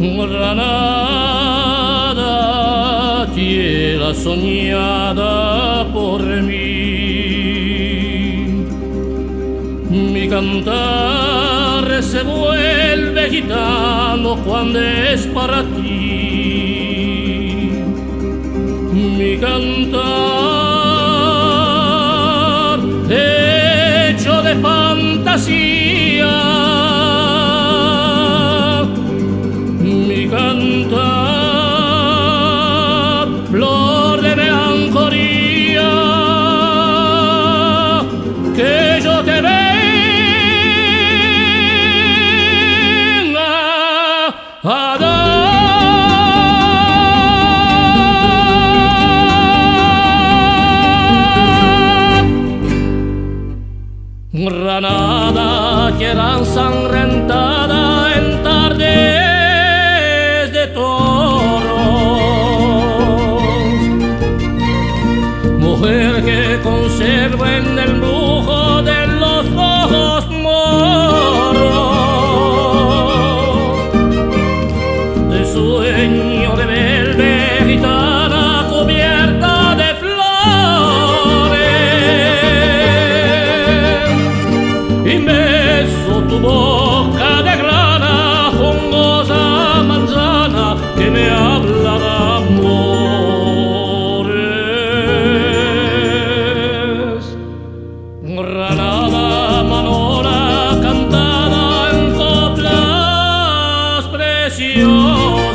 Granada, tierra soñada por mí. Mi cantar se vuelve gitano cuando es para ti. Mi cantar hecho de fantasía. Mi cantar flor de melancolía. Que yo te venga a dar. Granada, tierra ensangrentada en tardes de toros, mujer que conserva en el brujo de los ojos moros, de sueño de verde gitana cubierta de beso tu boca de grana, jugosa manzana que me habla de amores. Granada, manora cantada en coplas preciosas.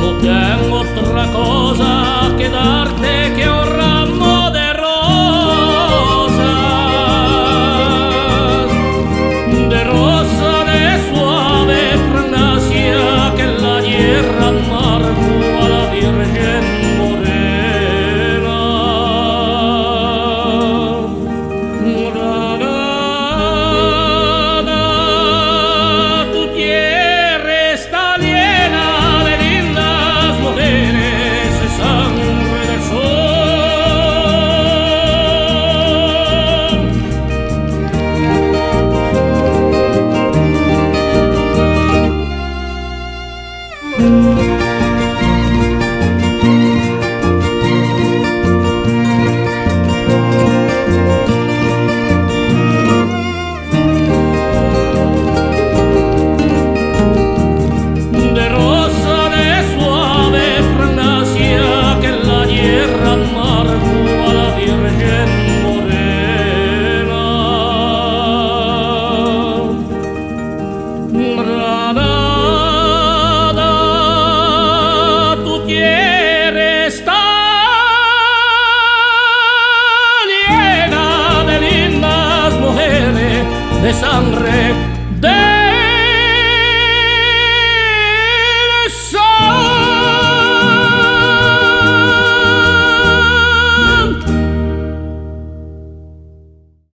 No tengo otra cosa que darte que un ramo de de sangre